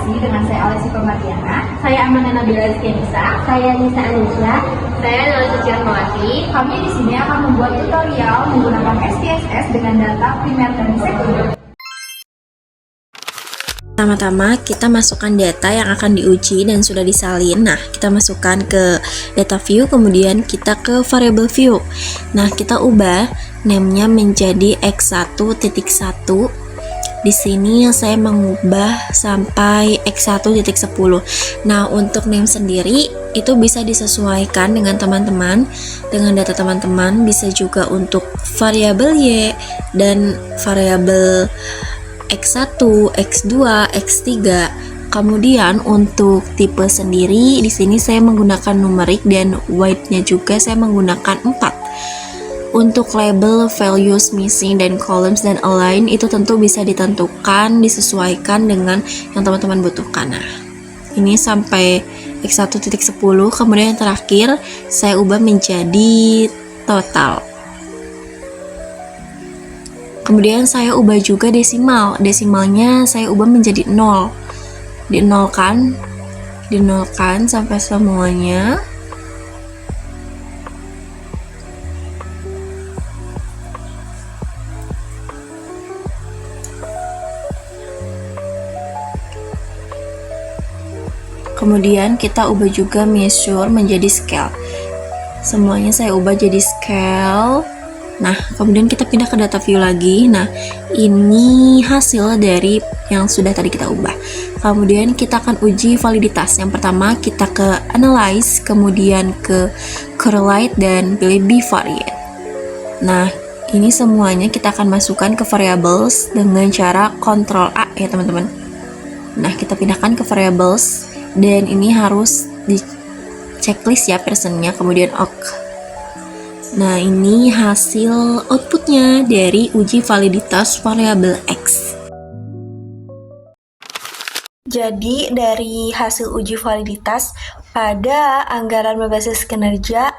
Aplikasi dengan saya Alessi Pematiana. Saya Amanda Nabila Rizkianisa. Saya Nisa Anisya. Saya Nala Suciarmawati. Kami di sini akan membuat tutorial menggunakan SPSS dengan data primer dan sekunder. Pertama-tama kita masukkan data yang akan diuji dan sudah disalin. Nah, kita masukkan ke data view, kemudian kita ke variable view. Nah, kita ubah name-nya menjadi x1.1. Di sini saya mengubah sampai x1.10. Nah, untuk name sendiri itu bisa disesuaikan dengan teman-teman, dengan data teman-teman, bisa juga untuk variabel y dan variabel X1, X2, X3. Kemudian untuk tipe sendiri di sini saya menggunakan numerik dan white-nya juga saya menggunakan 4. Untuk label, values, missing dan columns dan align itu tentu bisa ditentukan, disesuaikan dengan yang teman-teman butuhkan. Nah, ini sampai X1.10. Kemudian yang terakhir saya ubah menjadi total. Kemudian saya ubah juga desimal. Desimalnya saya ubah menjadi 0. Dinolkan sampai semuanya. Kemudian kita ubah juga measure menjadi scale. Semuanya saya ubah jadi scale. Nah, kemudian kita pindah ke data view lagi. Nah, ini hasil dari yang sudah tadi kita ubah. Kemudian kita akan uji validitas. Yang pertama kita ke analyze, kemudian ke correlate dan pilih bivariate. Nah, ini semuanya kita akan masukkan ke variables dengan cara Ctrl A ya teman-teman. Nah, kita pindahkan ke variables dan ini harus di checklist ya personnya, kemudian OK. Nah, ini hasil outputnya dari uji validitas variabel X. Jadi, dari hasil uji validitas pada anggaran berbasis kinerja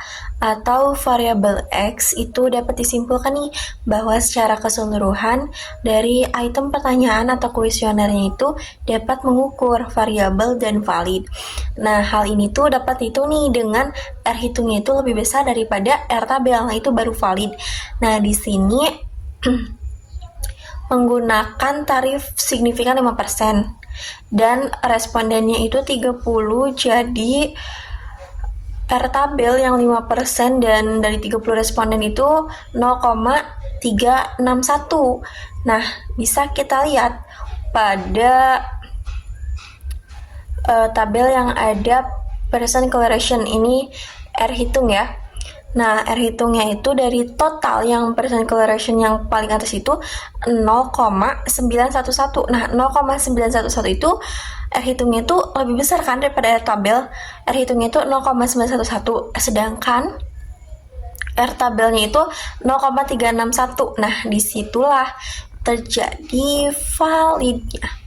atau variabel X itu dapat disimpulkan nih bahwa secara keseluruhan dari item pertanyaan atau kuesionernya itu dapat mengukur variabel dan valid. Nah, hal ini tuh dapat dihitung nih dengan R hitungnya itu lebih besar daripada R tabel, nah itu baru valid. Nah, di sini menggunakan tarif signifikan 5% dan respondennya itu 30, jadi R tabel yang 5% dan dari 30 responden itu 0,361. Nah, bisa kita lihat pada tabel yang ada percent correlation ini R hitung ya. Nah, R hitungnya itu dari total yang percent correlation yang paling atas itu 0,911. Nah, 0,911 itu R hitungnya itu lebih besar kan daripada R tabel. R hitungnya itu 0,911, sedangkan R tabelnya itu 0,361. Nah, disitulah terjadi validnya.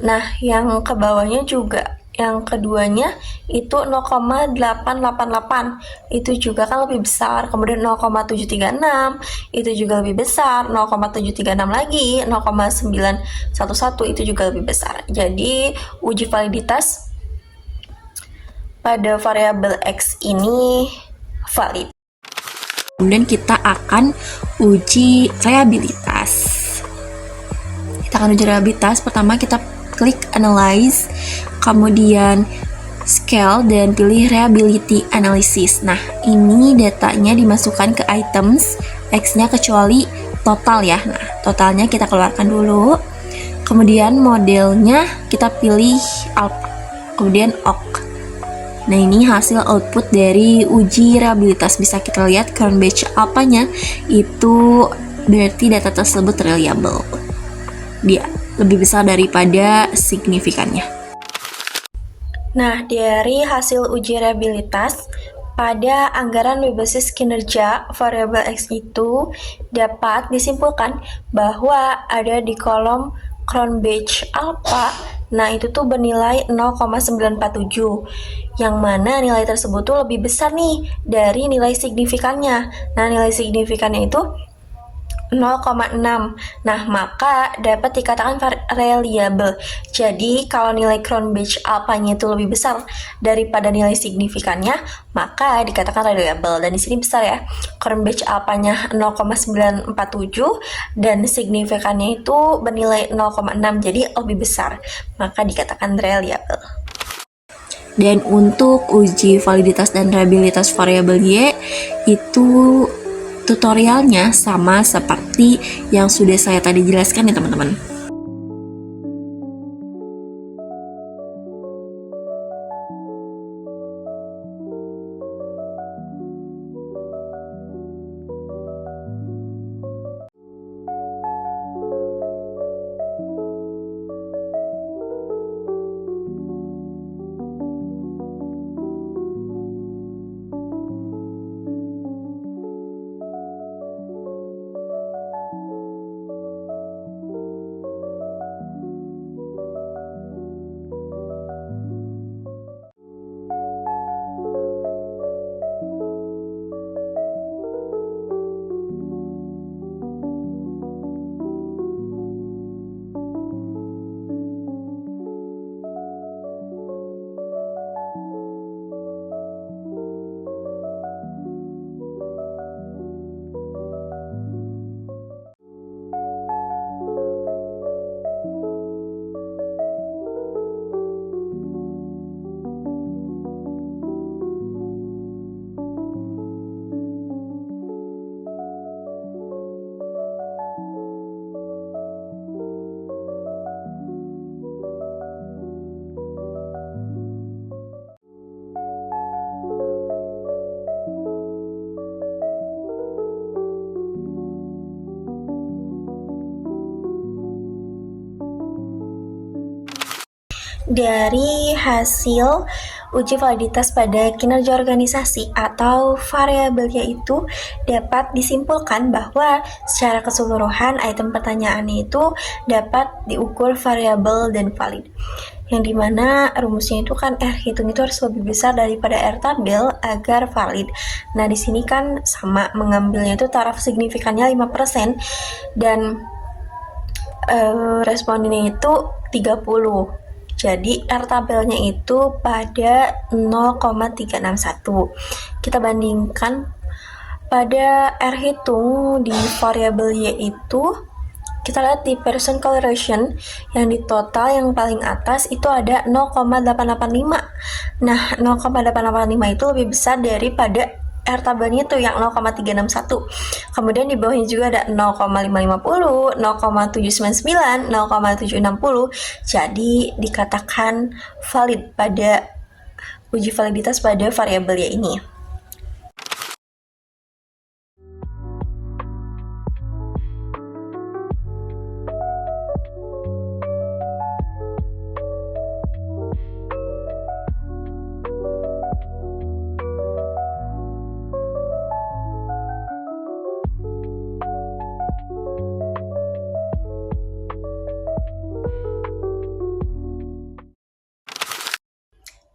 Nah, yang ke bawahnya juga, yang keduanya itu 0,888, itu juga kan lebih besar. Kemudian 0,736 itu juga lebih besar, 0,736 lagi, 0,911 itu juga lebih besar. Jadi uji validitas pada variabel X ini valid. Kemudian kita akan uji reliabilitas. Kita akan uji reliabilitas. Pertama kita klik analyze, kemudian scale dan pilih reliability analysis. Nah, ini datanya dimasukkan ke items X-nya kecuali total ya. Nah, totalnya kita keluarkan dulu. Kemudian modelnya kita pilih alpha, kemudian OK. Nah, ini hasil output dari uji reliabilitas. Bisa kita lihat current batch alpha-nya itu berarti data tersebut reliable. Dia lebih besar daripada signifikannya. Nah, dari hasil uji reliabilitas pada anggaran berbasis kinerja variabel X itu dapat disimpulkan bahwa ada di kolom crown batch alpha. Nah, itu tuh bernilai 0,947, yang mana nilai tersebut tuh lebih besar nih dari nilai signifikannya. Nah, nilai signifikannya itu 0,6. Nah, maka dapat dikatakan reliable. Jadi, kalau nilai Cronbach alpha-nya itu lebih besar daripada nilai signifikannya, maka dikatakan reliable. Dan di sini besar ya. Cronbach alpha-nya 0,947 dan signifikannya itu bernilai 0,6, jadi lebih besar. Maka dikatakan reliable. Dan untuk uji validitas dan reliabilitas variabel Y itu tutorialnya sama seperti yang sudah saya tadi jelaskan ya teman-teman. Dari hasil uji validitas pada kinerja organisasi atau variabel yaitu dapat disimpulkan bahwa secara keseluruhan item pertanyaannya itu dapat diukur variabel dan valid. Yang dimana rumusnya itu kan R hitung itu harus lebih besar daripada R tabel agar valid. Nah, di sini kan sama mengambilnya itu taraf signifikannya 5% dan respondennya itu 30. Jadi R tabelnya itu pada 0,361. Kita bandingkan pada R hitung di variabel Y itu, kita lihat di percent correlation yang di total yang paling atas itu ada 0,885. Nah, 0,885 itu lebih besar daripada R tabelnya itu yang 0,361. Kemudian di bawahnya juga ada 0,550, 0,799, 0,760. Jadi dikatakan valid pada uji validitas pada variabel Y ini.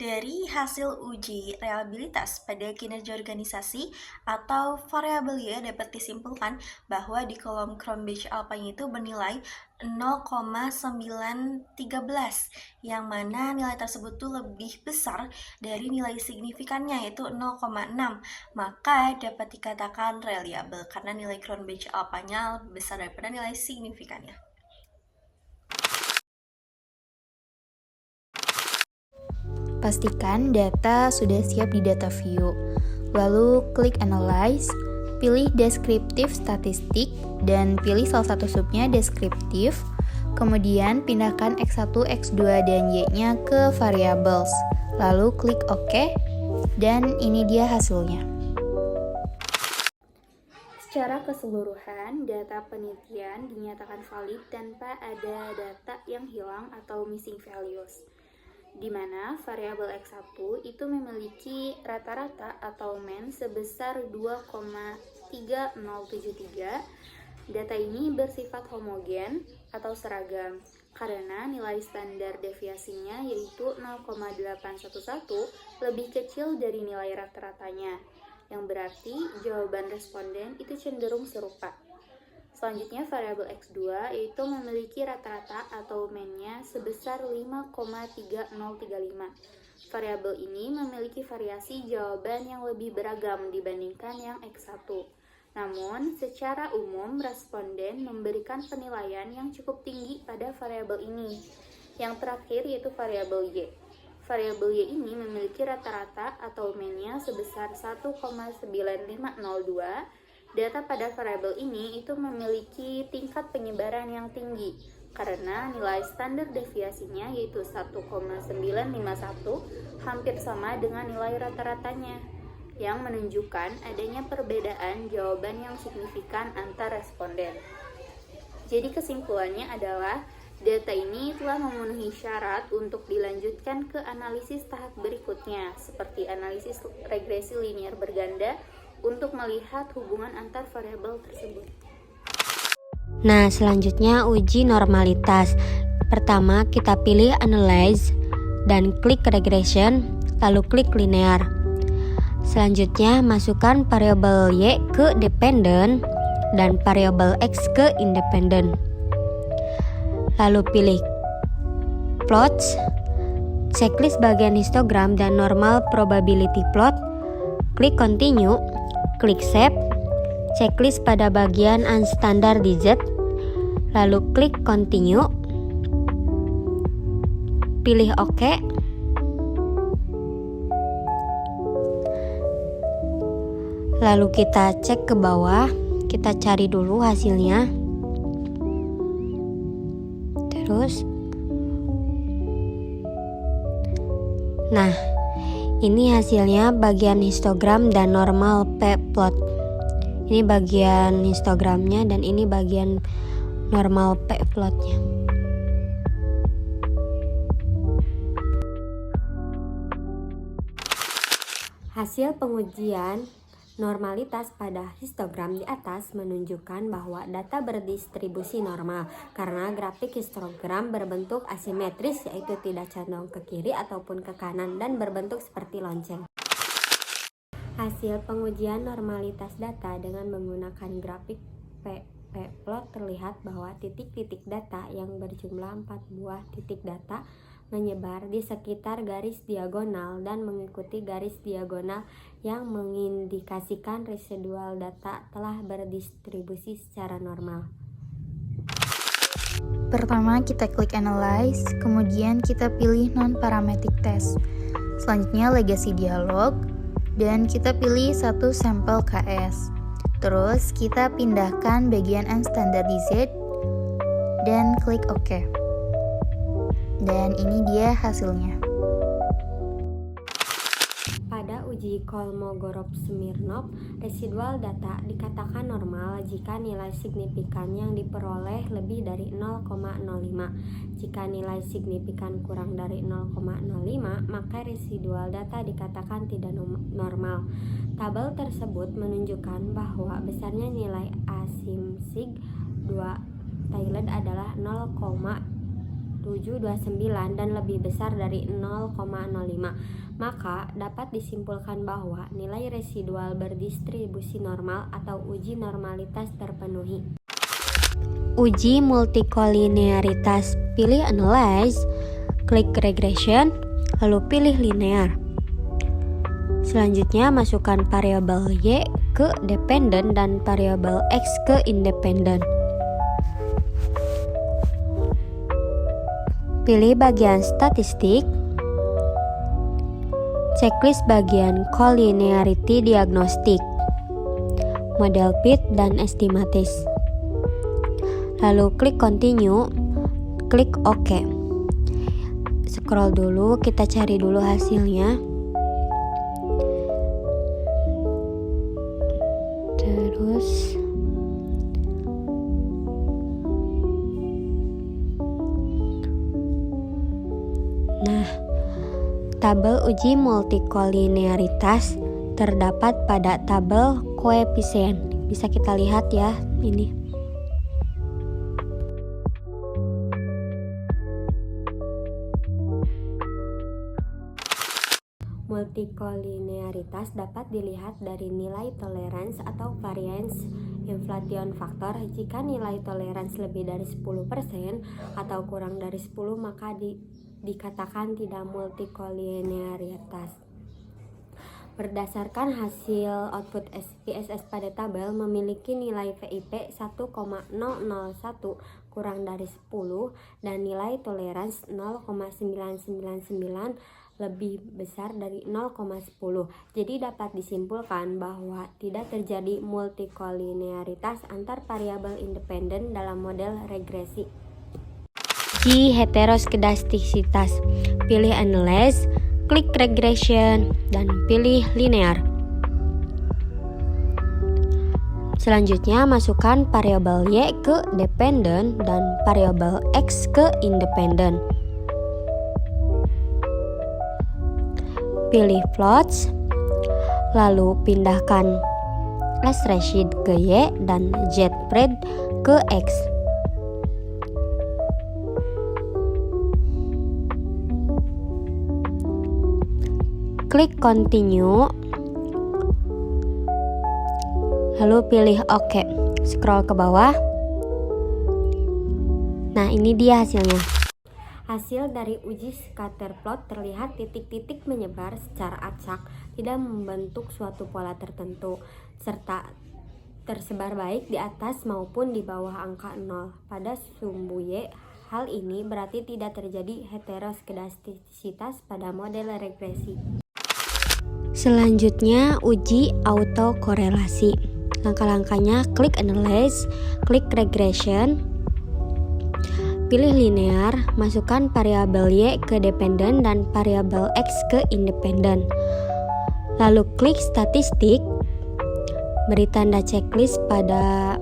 Dari hasil uji reliabilitas pada kinerja organisasi atau variabel Y dapat disimpulkan bahwa di kolom Cronbach alpha-nya itu bernilai 0,913, yang mana nilai tersebut tuh lebih besar dari nilai signifikannya yaitu 0,6. Maka dapat dikatakan reliable karena nilai Cronbach alpha-nya lebih besar daripada nilai signifikannya. Pastikan data sudah siap di data view. Lalu klik analyze, pilih deskriptif statistik dan pilih salah satu subnya deskriptif. Kemudian pindahkan X1, X2 dan Y-nya ke variables. Lalu klik OK dan ini dia hasilnya. Secara keseluruhan, data penelitian dinyatakan valid tanpa ada data yang hilang atau missing values, di mana variabel X1 itu memiliki rata-rata atau mean sebesar 2,3073. Data ini bersifat homogen atau seragam karena nilai standar deviasinya yaitu 0,811 lebih kecil dari nilai rata-ratanya, yang berarti jawaban responden itu cenderung serupa. Selanjutnya variabel X2 yaitu memiliki rata-rata atau mean-nya sebesar 5,3035. Variabel ini memiliki variasi jawaban yang lebih beragam dibandingkan yang X1. Namun, secara umum responden memberikan penilaian yang cukup tinggi pada variabel ini. Yang terakhir yaitu variabel Y. Variabel Y ini memiliki rata-rata atau mean-nya sebesar 1,9502. Data pada variabel ini itu memiliki tingkat penyebaran yang tinggi karena nilai standar deviasinya yaitu 1,951 hampir sama dengan nilai rata-ratanya yang menunjukkan adanya perbedaan jawaban yang signifikan antar responden. Jadi kesimpulannya adalah data ini telah memenuhi syarat untuk dilanjutkan ke analisis tahap berikutnya seperti analisis regresi linear berganda untuk melihat hubungan antar variabel tersebut. Nah, selanjutnya uji normalitas. Pertama, kita pilih analyze dan klik regression, lalu klik linear. Selanjutnya, masukkan variabel Y ke dependent dan variabel X ke independent. Lalu pilih plots, checklist bagian histogram dan normal probability plot, klik continue, klik save, checklist pada bagian unstandardized, lalu klik continue, pilih OK, lalu kita cek ke bawah, kita cari dulu hasilnya, terus nah ini hasilnya bagian histogram dan normal p-plot. Ini bagian histogramnya dan ini bagian normal p-plotnya. Hasil pengujian normalitas pada histogram di atas menunjukkan bahwa data berdistribusi normal karena grafik histogram berbentuk asimetris yaitu tidak condong ke kiri ataupun ke kanan dan berbentuk seperti lonceng. Hasil pengujian normalitas data dengan menggunakan grafik p-plot terlihat bahwa titik-titik data yang berjumlah 4 buah titik data menyebar di sekitar garis diagonal dan mengikuti garis diagonal yang mengindikasikan residual data telah berdistribusi secara normal. Pertama kita klik analyze, kemudian kita pilih non-parametric test. Selanjutnya legacy dialog dan kita pilih satu sampel KS. Terus kita pindahkan bagian unstandardized dan klik OK. Dan ini dia hasilnya. Pada uji Kolmogorov-Smirnov, residual data dikatakan normal jika nilai signifikan yang diperoleh lebih dari 0,05. Jika nilai signifikan kurang dari 0,05, maka residual data dikatakan tidak normal. Tabel tersebut menunjukkan bahwa besarnya nilai asim-sig 2 Tailed adalah 0,729 dan lebih besar dari 0,05, maka dapat disimpulkan bahwa nilai residual berdistribusi normal atau uji normalitas terpenuhi. Uji multikolinearitas, pilih analyze, klik regression, lalu pilih linear. Selanjutnya masukkan variabel Y ke dependent dan variabel X ke independent. Pilih bagian statistik, checklist bagian collinearity diagnostik, model fit dan estimatis. Lalu klik continue, klik OK. Scroll dulu, kita cari dulu hasilnya. Terus tabel uji multikolinearitas terdapat pada tabel koefisien. Bisa kita lihat ya, ini. Multikolinearitas dapat dilihat dari nilai tolerance atau variance inflation factor. Jika nilai toleransi lebih dari 10% atau kurang dari 10, maka dikatakan tidak multikolinearitas. Berdasarkan hasil output SPSS pada tabel memiliki nilai VIP 1,001 kurang dari 10 dan nilai toleransi 0,999 lebih besar dari 0,10. Jadi dapat disimpulkan bahwa tidak terjadi multikolinearitas antar variabel independen dalam model regresi. Uji heteroskedastisitas. Pilih analyze, klik regression, dan pilih linear. Selanjutnya masukkan variabel Y ke dependen dan variabel X ke independen. Pilih plots, lalu pindahkan S-Rashid ke Y dan Z-Pred ke X. Klik continue, lalu pilih OK. Scroll ke bawah. Nah, ini dia hasilnya. Hasil dari uji scatter plot terlihat titik-titik menyebar secara acak, tidak membentuk suatu pola tertentu, serta tersebar baik di atas maupun di bawah angka 0 pada sumbu Y. Hal ini berarti tidak terjadi heteroskedastisitas pada model regresi. Selanjutnya uji autokorelasi. Langkah-langkahnya klik analyze, klik regression, pilih linear, masukkan variabel Y ke dependen dan variabel X ke independen. Lalu klik statistik, beri tanda checklist pada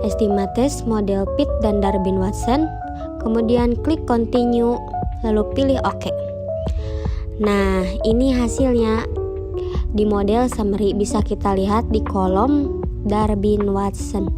estimates model Pitt dan Darwin-Watson, kemudian klik continue, lalu pilih OK. Nah, ini hasilnya. Di model summary bisa kita lihat di kolom Darwin-Watson.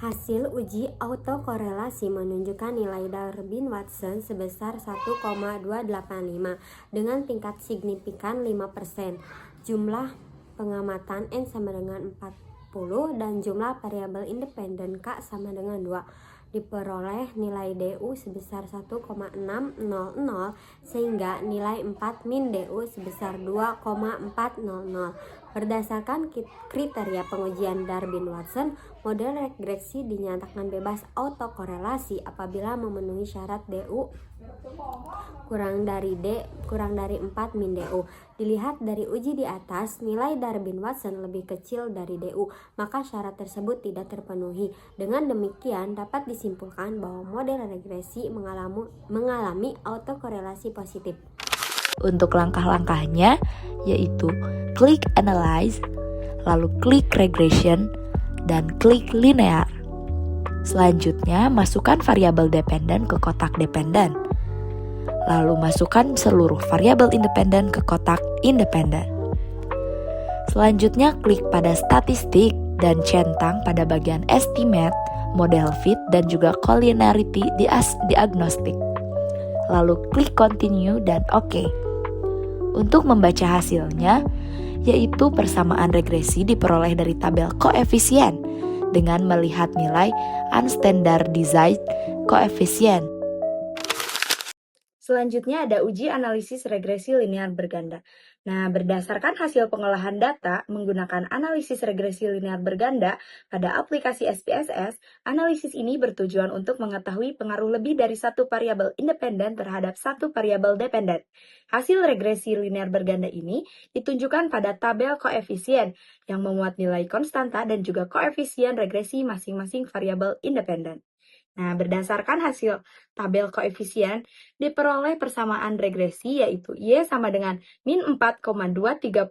Hasil uji autokorelasi menunjukkan nilai Darwin-Watson sebesar 1,285 dengan tingkat signifikan 5%. Jumlah pengamatan N sama dengan 40 dan jumlah variabel independen K sama dengan 2. Diperoleh nilai DU sebesar 1,600 sehingga nilai 4 min DU sebesar 2,400. Berdasarkan kriteria pengujian Darwin-Watson, model regresi dinyatakan bebas autokorelasi apabila memenuhi syarat DU kurang dari 4 min DU. Dilihat dari uji di atas, nilai Darwin-Watson lebih kecil dari DU, maka syarat tersebut tidak terpenuhi. Dengan demikian, dapat disimpulkan bahwa model regresi mengalami autokorelasi positif. Untuk langkah-langkahnya yaitu klik analyze, lalu klik regression, dan klik linear. Selanjutnya masukkan variabel dependen ke kotak dependen. Lalu masukkan seluruh variabel independen ke kotak independen. Selanjutnya klik pada statistik dan centang pada bagian estimate, model fit, dan juga collinearity di agnostik. Lalu klik continue dan OK. Untuk membaca hasilnya, yaitu persamaan regresi diperoleh dari tabel koefisien dengan melihat nilai unstandardized koefisien. Selanjutnya ada uji analisis regresi linear berganda. Nah, berdasarkan hasil pengolahan data menggunakan analisis regresi linear berganda pada aplikasi SPSS, analisis ini bertujuan untuk mengetahui pengaruh lebih dari satu variabel independen terhadap satu variabel dependen. Hasil regresi linear berganda ini ditunjukkan pada tabel koefisien yang memuat nilai konstanta dan juga koefisien regresi masing-masing variabel independen. Nah, berdasarkan hasil tabel koefisien, diperoleh persamaan regresi yaitu Y sama dengan min 4,230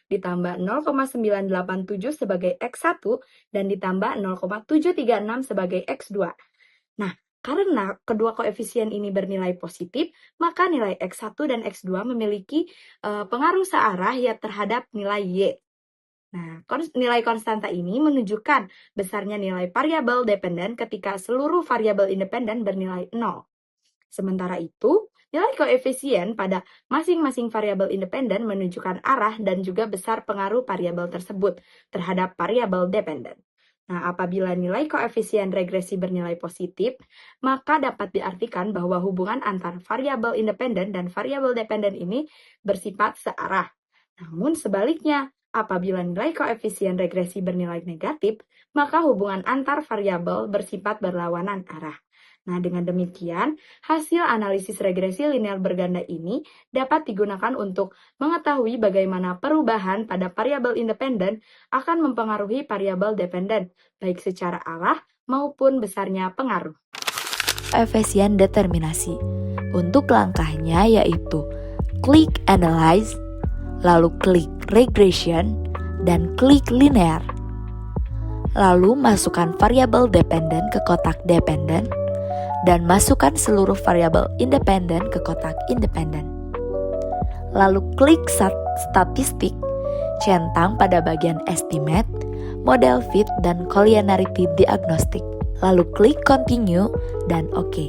ditambah 0,987 sebagai X1 dan ditambah 0,736 sebagai X2. Nah, karena kedua koefisien ini bernilai positif, maka nilai X1 dan X2 memiliki pengaruh searah ya terhadap nilai Y. Nah, nilai konstanta ini menunjukkan besarnya nilai variabel dependen ketika seluruh variabel independen bernilai 0. Sementara itu, nilai koefisien pada masing-masing variabel independen menunjukkan arah dan juga besar pengaruh variabel tersebut terhadap variabel dependen. Nah, apabila nilai koefisien regresi bernilai positif, maka dapat diartikan bahwa hubungan antar variabel independen dan variabel dependen ini bersifat searah. Namun sebaliknya, apabila nilai koefisien regresi bernilai negatif, maka hubungan antar variabel bersifat berlawanan arah. Nah, dengan demikian, hasil analisis regresi linear berganda ini dapat digunakan untuk mengetahui bagaimana perubahan pada variabel independen akan mempengaruhi variabel dependen, baik secara arah maupun besarnya pengaruh. Koefisien determinasi. Untuk langkahnya yaitu klik analyze, lalu klik regression, dan klik linear. Lalu masukkan variabel dependen ke kotak dependen, dan masukkan seluruh variabel independen ke kotak independen. Lalu klik statistik, centang pada bagian estimate, model fit, dan collinearity diagnostic. Lalu klik continue dan OK.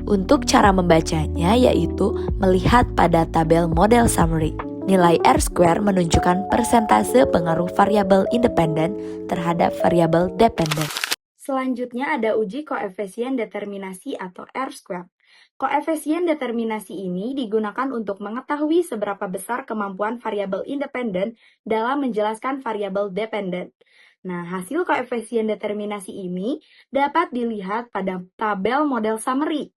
Untuk cara membacanya yaitu melihat pada tabel model summary. Nilai R-square menunjukkan persentase pengaruh variabel independen terhadap variabel dependen. Selanjutnya ada uji koefisien determinasi atau R-square. Koefisien determinasi ini digunakan untuk mengetahui seberapa besar kemampuan variabel independen dalam menjelaskan variabel dependen. Nah, hasil koefisien determinasi ini dapat dilihat pada tabel model summary,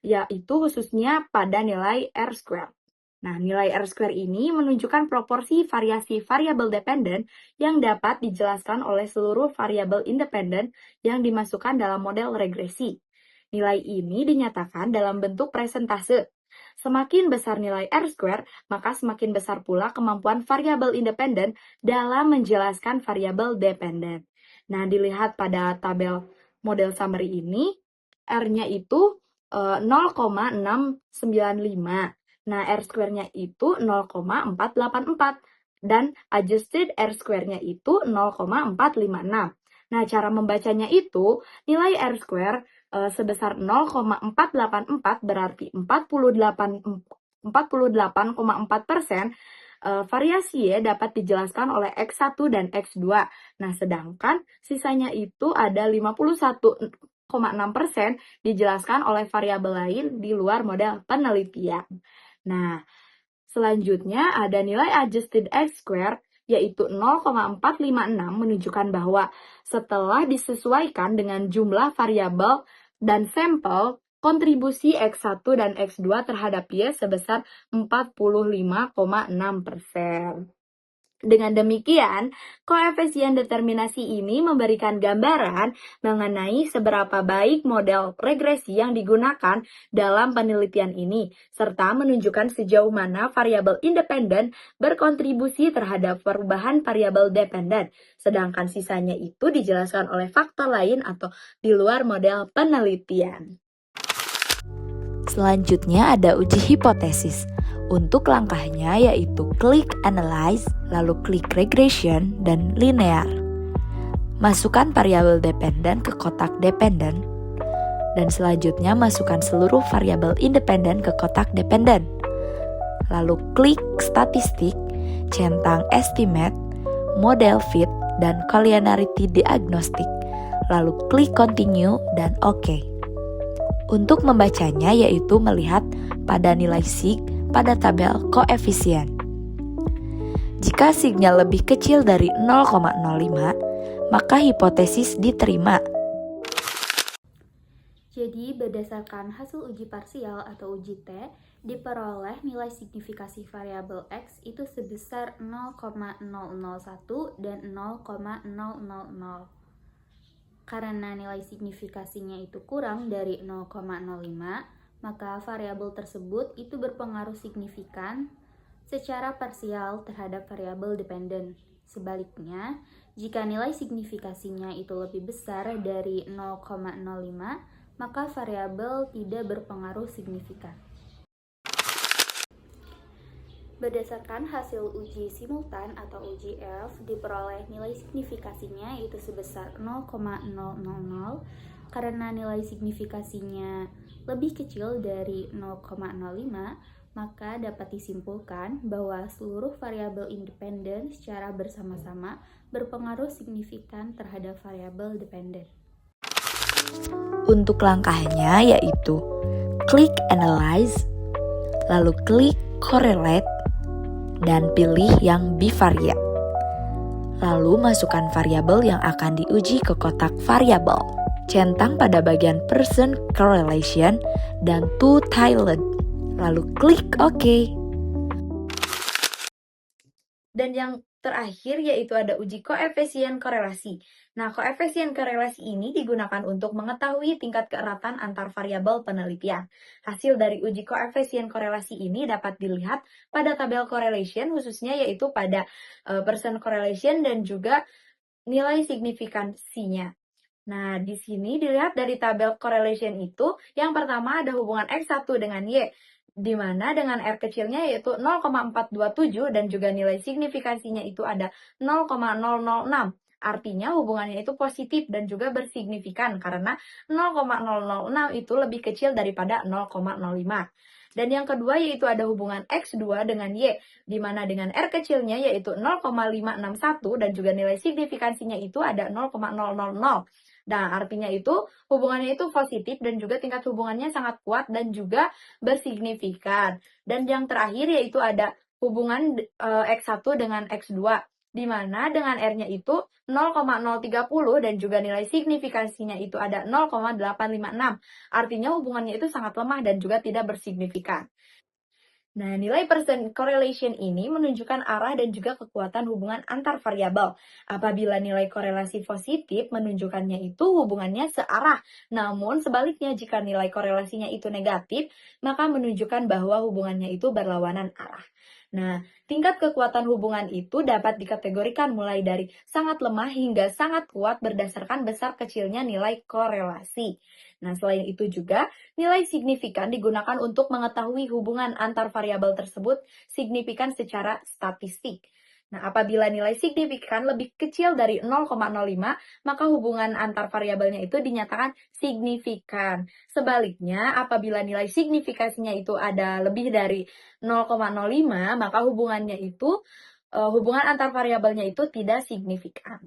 yaitu khususnya pada nilai R-square. Nah, nilai R-square ini menunjukkan proporsi variasi variabel dependen yang dapat dijelaskan oleh seluruh variabel independen yang dimasukkan dalam model regresi. Nilai ini dinyatakan dalam bentuk presentase. Semakin besar nilai R-square, maka semakin besar pula kemampuan variabel independen dalam menjelaskan variabel dependen. Nah, dilihat pada tabel model summary ini, R-nya itu 0,695. Nah, R-square-nya itu 0,484 dan adjusted R-square-nya itu 0,456. Nah, cara membacanya itu nilai R-square sebesar 0,484 berarti 48,4%. Variasi Y dapat dijelaskan oleh X1 dan X2. Nah, sedangkan sisanya itu ada 51,6% dijelaskan oleh variabel lain di luar model penelitian. Nah, selanjutnya ada nilai adjusted R-square yaitu 0,456 menunjukkan bahwa setelah disesuaikan dengan jumlah variabel dan sampel, kontribusi X1 dan X2 terhadap Y sebesar 45,6%. Dengan demikian, koefisien determinasi ini memberikan gambaran mengenai seberapa baik model regresi yang digunakan dalam penelitian ini, serta menunjukkan sejauh mana variabel independen berkontribusi terhadap perubahan variabel dependen, sedangkan sisanya itu dijelaskan oleh faktor lain atau di luar model penelitian. Selanjutnya ada uji hipotesis. Untuk langkahnya yaitu klik analyze, lalu klik regression dan linear. Masukkan variabel dependen ke kotak dependen, dan selanjutnya masukkan seluruh variabel independen ke kotak dependen. Lalu klik statistik, centang estimate, model fit, dan collinearity diagnostic. Lalu klik continue dan OK. Untuk membacanya yaitu melihat pada nilai sig pada tabel koefisien. Jika signya lebih kecil dari 0,05, maka hipotesis diterima. Jadi berdasarkan hasil uji parsial atau uji T, diperoleh nilai signifikasi variabel X itu sebesar 0,001 dan 0,000. Karena nilai signifikasinya itu kurang dari 0,05, maka variabel tersebut itu berpengaruh signifikan secara parsial terhadap variabel dependen. Sebaliknya, jika nilai signifikasinya itu lebih besar dari 0,05, maka variabel tidak berpengaruh signifikan. Berdasarkan hasil uji simultan atau uji F, diperoleh nilai signifikasinya yaitu sebesar 0,000. Karena nilai signifikasinya lebih kecil dari 0,05, maka dapat disimpulkan bahwa seluruh variabel independen secara bersama-sama berpengaruh signifikan terhadap variabel dependen. Untuk langkahnya yaitu klik analyze, lalu klik correlate, dan pilih yang bivariate. Lalu masukkan variabel yang akan diuji ke kotak variabel. Centang pada bagian person correlation dan two-tiled. Lalu klik OK. Dan yang terakhir yaitu ada uji koefisien korelasi. Nah, koefisien korelasi ini digunakan untuk mengetahui tingkat keeratan antar variabel penelitian. Hasil dari uji koefisien korelasi ini dapat dilihat pada tabel correlation, khususnya yaitu pada person correlation dan juga nilai signifikansinya. Nah, di sini dilihat dari tabel correlation itu, yang pertama ada hubungan X1 dengan Y, di mana dengan R kecilnya yaitu 0,427 dan juga nilai signifikansinya itu ada 0,006. Artinya hubungannya itu positif dan juga bersignifikan karena 0,006 itu lebih kecil daripada 0,05. Dan yang kedua yaitu ada hubungan X2 dengan Y, di mana dengan R kecilnya yaitu 0,561 dan juga nilai signifikansinya itu ada 0,000. Nah, artinya itu hubungannya itu positif dan juga tingkat hubungannya sangat kuat dan juga bersignifikan. Dan yang terakhir yaitu ada hubungan X1 dengan X2, di mana dengan R-nya itu 0,030 dan juga nilai signifikansinya itu ada 0,856. Artinya hubungannya itu sangat lemah dan juga tidak bersignifikan. Nah, nilai person correlation ini menunjukkan arah dan juga kekuatan hubungan antar variabel. Apabila nilai korelasi positif menunjukkannya itu hubungannya searah. Namun sebaliknya jika nilai korelasinya itu negatif, maka menunjukkan bahwa hubungannya itu berlawanan arah. Nah, tingkat kekuatan hubungan itu dapat dikategorikan mulai dari sangat lemah hingga sangat kuat berdasarkan besar kecilnya nilai korelasi. Nah, selain itu juga, nilai signifikan digunakan untuk mengetahui hubungan antar variabel tersebut signifikan secara statistik. Nah, apabila nilai signifikan lebih kecil dari 0,05, maka hubungan antar variabelnya itu dinyatakan signifikan. Sebaliknya, apabila nilai signifikasinya itu ada lebih dari 0,05, maka hubungan antar variabelnya itu tidak signifikan.